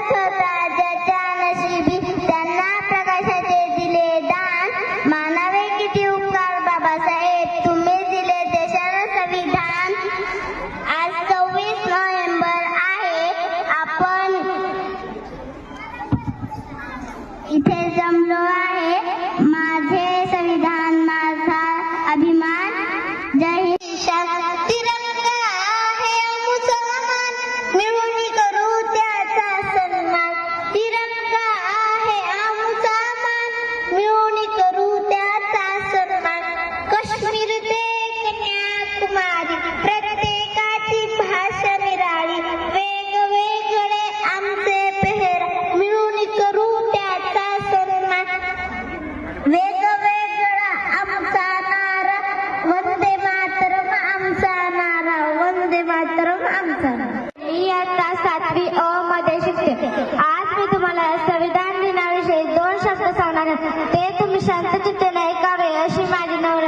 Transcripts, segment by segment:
अंधारच होता ज्याच्या नशिबी, त्यांना प्रकाशाचे दिले दान. मानावे किती उपकार बाबासाहेब, तुम्ही दिले देशाला संविधान. आज 26 नोव्हेंबर आहे, आपण इथे जमलो आहे. माझे संविधान माझा अभिमान. जय हिंद. तिरंगा आहे मुसलमान, मिळून करू त्याचा सन्मान. तिरंगा आहे मुसलमान, मिळून करू त्याचा सन्मान. काश्मीर ते कन्याकुमारी, प्रत्येकाची भाषा निराळी. वेगवेगळे आमचे पेहरा, मिळून करू त्याचा सन्मान. वेगवेगळा आमचा नारा, वंदे मातरम आमचा नारा, वंदे मातरम आमचा नारा. मी आता 7वी अ मध्ये शिकते. आज मी तुम्हाला संविधान दिनाविषयी 2 शब्द सांगणार आहे. ते तुम्ही शांतचित्तेने ऐकावे अशी माझी नम्र.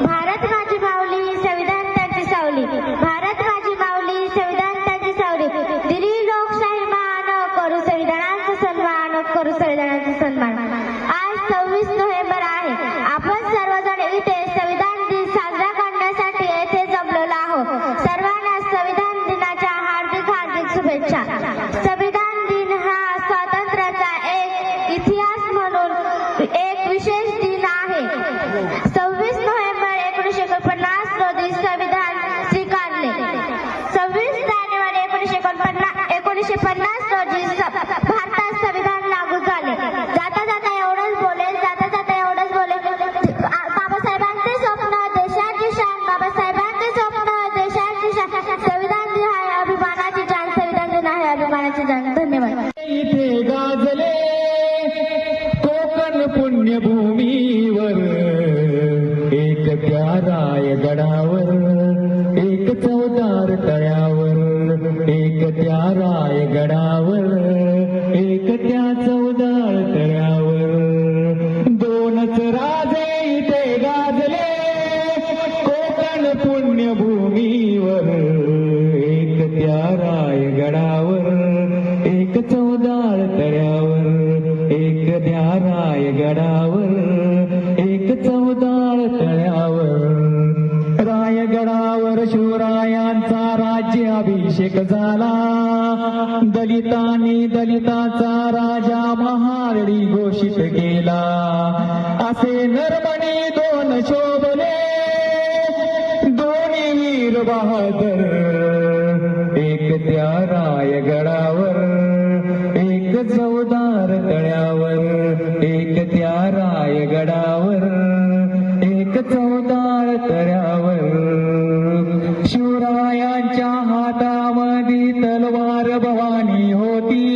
भारत माझी माऊली, संविधान त्यांची सावली. भारत माझी माऊली, संविधान त्यांची सावली. दिली लोकशाही मान, करू संविधानाचा सन्मान, करू संविधानाचा सन्मान. आज 26 नोव्हेंबर आहे. आपण सर्वजण इथे संविधान दिन साजरा करण्यासाठी येथे जमलेलो आहोत. सर्वांना संविधान दिनाच्या हार्दिक हार्दिक शुभेच्छा. संविधान दिन हा स्वातंत्र्याचा एक इतिहास म्हणून एक विशेष दिन आहे. 26 नोव्हेंबर 1949 रोजी संविधान स्वीकारले. 26 जानेवारी 1950 रोजी भारतात संविधान लागू झाले. जाता जाता एवढंच बोले, जाता जाता एवढंच बोले. बाबासाहेबांचे स्वप्न देशाची शान, बाबासाहेबांचे स्वप्न देशाची शान. संविधान दिन आहे अभिमानाची जाण, संविधान दिन आहे अभिमानाची जाण. धन्यवाद. इथे गाजले कोकण पुण्यभूमीवर, एक त्या रायगडावर, एक चवदार तळ्यावर. एक त्या रायगडावर, एक त्या चवदार तळ्यावर. 2च राजे इथे गाजले कोकण पुण्यभूमीवर, एक त्या रायगडावर, एक चवदार तळ्यावर. एक त्या रायगडावर, एक चवदार तळ्यावर. रायगडावर शिवरायांचा राज्याभिषेक झाला. दलितांनी दलिताचा राजा महारडी घोषित केला. असे नरमणी 2 शोभले, दोन्ही वीर बहादर. एक त्या रायगडावर, एक चवदार तळ्यावर. एक त्या रायगडावर, एक चवदार तळ्यावर. शिवरायांच्या हातामध्ये तलवार भवानी होती,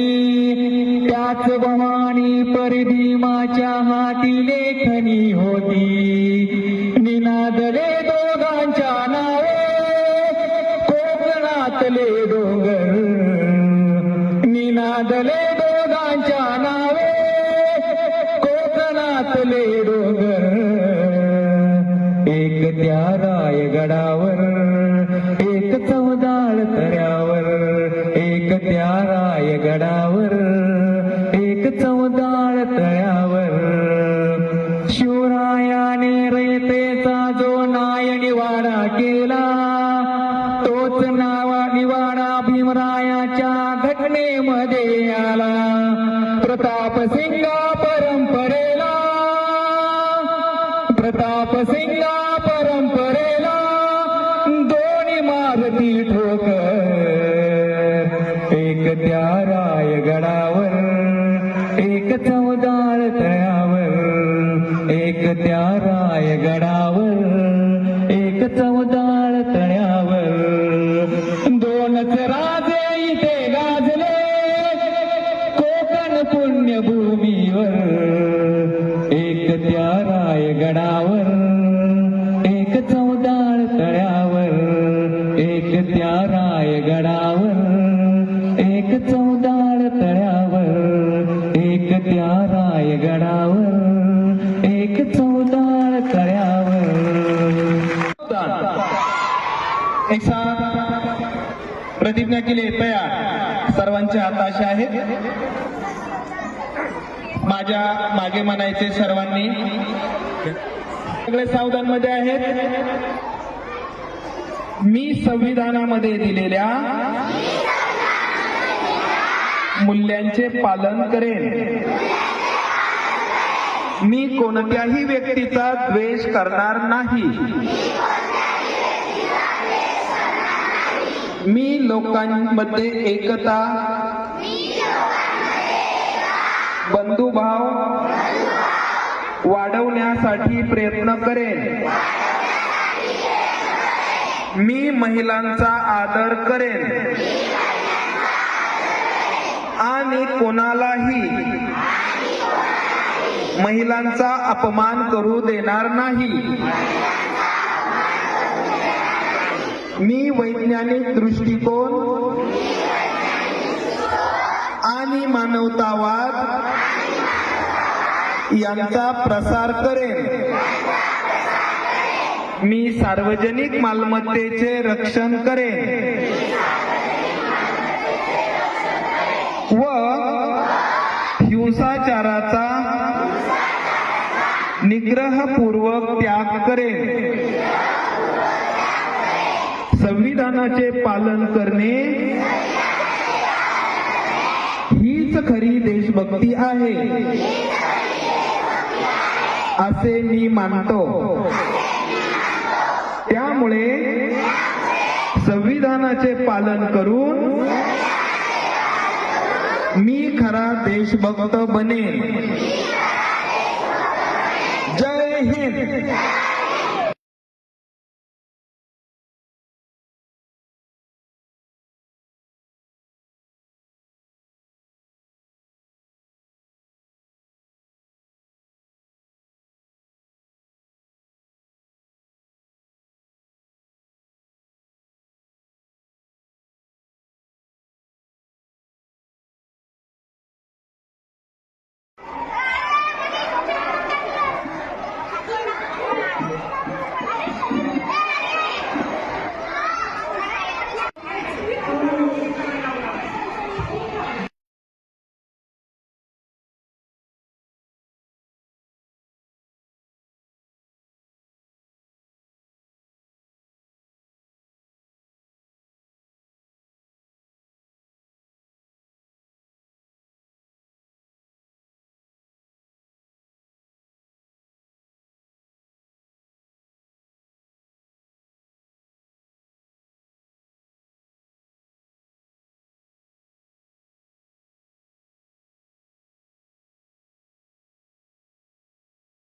त्याच भवानी परभीमाच्या हाती लेखनी होती. निनादले दोघांच्या नावे कोकणातले डोंगर. निनादले दोघांच्या नावे कोकणातले डोंगर. एक त्या रायगडावर, एक चवदार तळ्यावर. एक त्या रायगडावर, एक चवदार तळ्यावर. शिवरायाने रयतेचा जो नायनिवाडा केला, तोच निवाडा भीमरायाच्या घटनेमध्ये आला. प्रतापसिंगा परंपरेला, प्रतापसिंगा परंपरेला दोन्ही मारती ठोकर. एक त्या रायगडावर, एक चवदार तळ्यावर. एक त्या रायगडावर, एक चवदार तळ्यावर. 2च राजे इथे गाजले कोकण पुण्यभूमीवर. एक त्या रायगडावर, एक चवदार तळ्यावर. एक त्या रायगडावर, एक चवदार तळ्यावर. एक त्या रायगडावर, एक चवदार तळ्यावर. एक साथ प्रतिज्ञा के लिए तैयार. सर्वांचे हात असे आहेत. माझ्या मागे म्हणायचे सर्वांनी. सगळे सावधान मध्ये आहेत. मी संविधानामध्ये दिलेल्या मूल्यांचे पालन करेन. मी कोणत्याही व्यक्तीचा द्वेष करणार नाही. मी लोकांमध्ये एकता, बंधुभाव वाढवण्यासाठी प्रयत्न करेन. मी महिलांचा आदर करेन आणि कोणालाही महिलांचा अपमान करू देणार नाही. मी वैज्ञानिक दृष्टिकोन आणि मानवतावाद यांचा प्रसार करेन. मी सार्वजनिक मालमत्तेचे रक्षण करेन व हिंसाचाराचा निग्रहपूर्वक त्याग करेन. संविधानाचे पालन करणे हीच खरी देशभक्ती आहे असे मी मानतो. त्यामुळे संविधानाचे पालन करून मी खरा देशभक्त बनेन. जय हिंद.